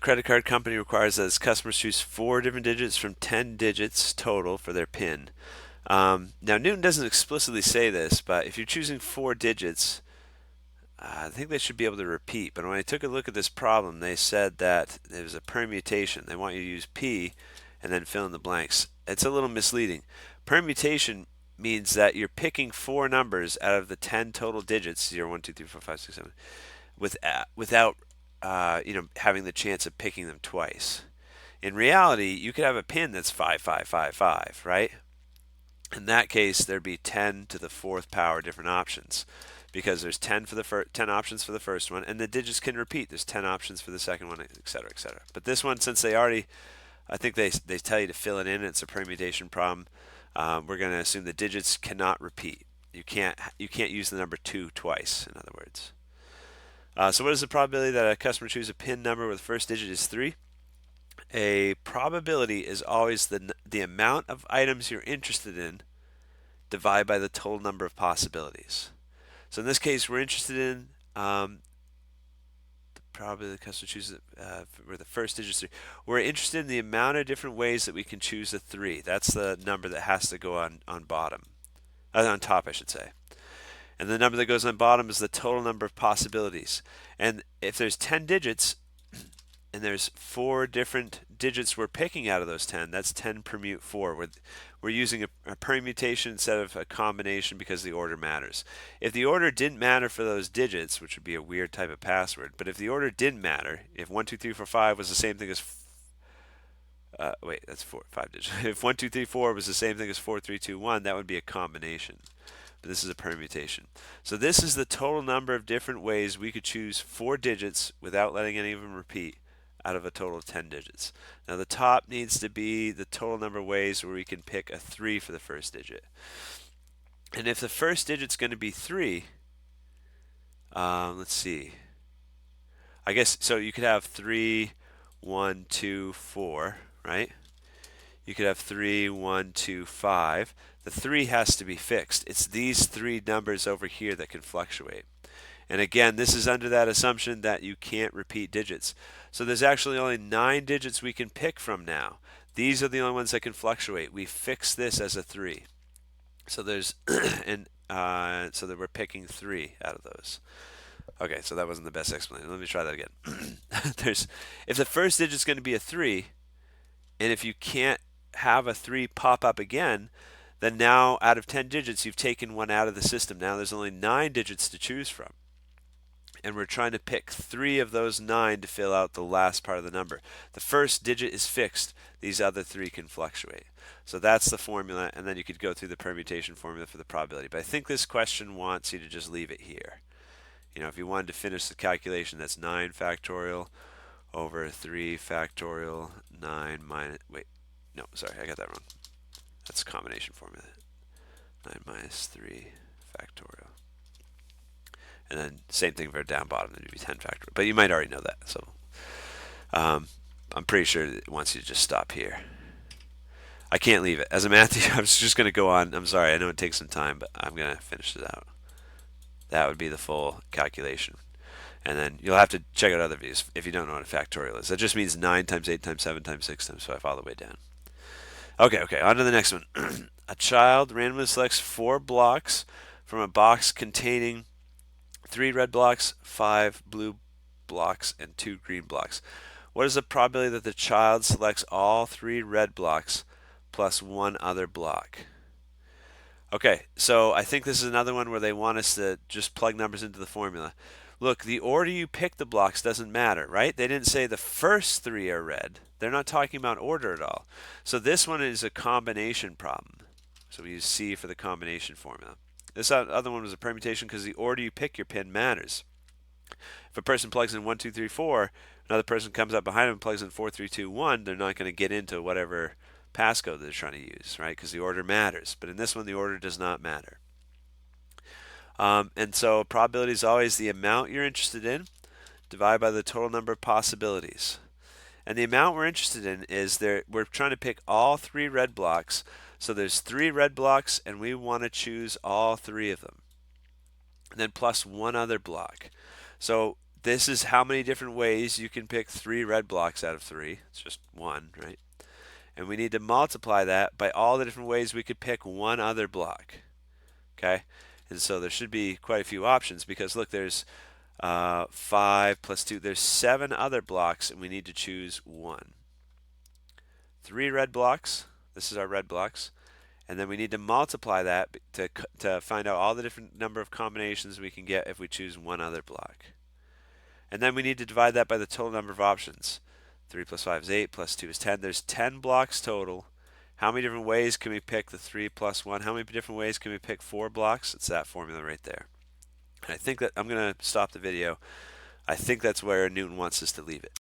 Credit card company requires that its customers choose 4 different digits from 10 digits total for their PIN. Now, Newton doesn't explicitly say this, but if you're choosing 4 digits, I think they should be able to repeat. But when I took a look at this problem, they said that it was a permutation. They want you to use P and then fill in the blanks. It's a little misleading. Permutation means that you're picking 4 numbers out of the 10 total digits, 0, 1, 2, 3, 4, 5, 6, 7, without having the chance of picking them twice. In reality, you could have a pin that's 5555, right? In that case, there'd be 10 to the fourth power different options because there's 10 for the 10 options for the first one, and the digits can repeat. There's 10 options for the second one, etc., etc. But this one, since they already, I think they tell you to fill it in. It's a permutation problem. We're going to assume the digits cannot repeat. You can't use the number 2 twice. In other words. So what is the probability that a customer choose a PIN number where the first digit is 3? A probability is always the amount of items you're interested in divided by the total number of possibilities. So in this case, we're interested in the probability the customer chooses where the first digit is 3. We're interested in the amount of different ways that we can choose a 3. That's the number that has to go on bottom, on top, I should say. And the number that goes on bottom is the total number of possibilities. And if there's 10 digits, and there's 4 different digits we're picking out of those 10, that's 10 permute 4. We're using a permutation instead of a combination because the order matters. If the order didn't matter for those digits, which would be a weird type of password, but if the order didn't matter, if 1, 2, 3, 4, 5 was the same thing as that's 5 digits. If 1, 2, 3, 4 was the same thing as 4, 3, 2, 1, that would be a combination. But this is a permutation. So this is the total number of different ways we could choose 4 digits without letting any of them repeat out of a total of 10 digits. Now the top needs to be the total number of ways where we can pick a 3 for the first digit. And if the first digit's going to be 3, let's see. I guess, so you could have 3, 1, 2, 4, right? You could have 3, 1, 2, 5. The 3 has to be fixed. It's these 3 numbers over here that can fluctuate. And again, this is under that assumption that you can't repeat digits. So there's actually only 9 digits we can pick from now. These are the only ones that can fluctuate. We fix this as a 3. So there's so that we're picking 3 out of those. Okay, so that wasn't the best explanation. Let me try that again. If the first digit is going to be a 3, and if you can't have a 3 pop up again, then now out of 10 digits, you've taken one out of the system. Now there's only 9 digits to choose from. And we're trying to pick 3 of those 9 to fill out the last part of the number. The first digit is fixed. These other 3 can fluctuate. So that's the formula, and then you could go through the permutation formula for the probability. But I think this question wants you to just leave it here. If you wanted to finish the calculation, that's 9 factorial over 3 factorial 9 minus, wait, no, sorry, I got that wrong. That's a combination formula. 9 minus 3 factorial. And then same thing for down bottom, then it'd be 10 factorial. But you might already know that. So I'm pretty sure it wants you to just stop here. I can't leave it. As a math teacher, I was just going to go on. I'm sorry, I know it takes some time, but I'm going to finish it out. That would be the full calculation. And then you'll have to check out other videos if you don't know what a factorial is. That just means 9 times 8 times 7 times 6 times 5 all the way down. Okay, on to the next one. A child randomly selects 4 blocks from a box containing 3 red blocks, 5 blue blocks, and 2 green blocks. What is the probability that the child selects all 3 red blocks plus 1 other block? Okay, so I think this is another one where they want us to just plug numbers into the formula. Look, the order you pick the blocks doesn't matter, right? They didn't say the first 3 are red. They're not talking about order at all. So this one is a combination problem. So we use C for the combination formula. This other one was a permutation because the order you pick your pin matters. If a person plugs in 1, 2, 3, 4, another person comes up behind them and plugs in 4, 3, 2, 1, they're not going to get into whatever passcode they're trying to use, right? Because the order matters. But in this one, the order does not matter. And so probability is always the amount you're interested in divided by the total number of possibilities. And the amount we're interested in is we're trying to pick all 3 red blocks. So there's 3 red blocks, and we want to choose all 3 of them. And then plus 1 other block. So this is how many different ways you can pick 3 red blocks out of 3. It's just one, right? And we need to multiply that by all the different ways we could pick one other block. Okay? And so there should be quite a few options because look, there's 5 plus 2. There's 7 other blocks, and we need to choose one. 3 red blocks. This is our red blocks. And then we need to multiply that to find out all the different number of combinations we can get if we choose one other block. And then we need to divide that by the total number of options. 3 plus 5 is 8, plus 2 is 10. There's 10 blocks total. How many different ways can we pick the 3 plus 1? How many different ways can we pick 4 blocks? It's that formula right there. And I think that I'm going to stop the video. I think that's where Newton wants us to leave it.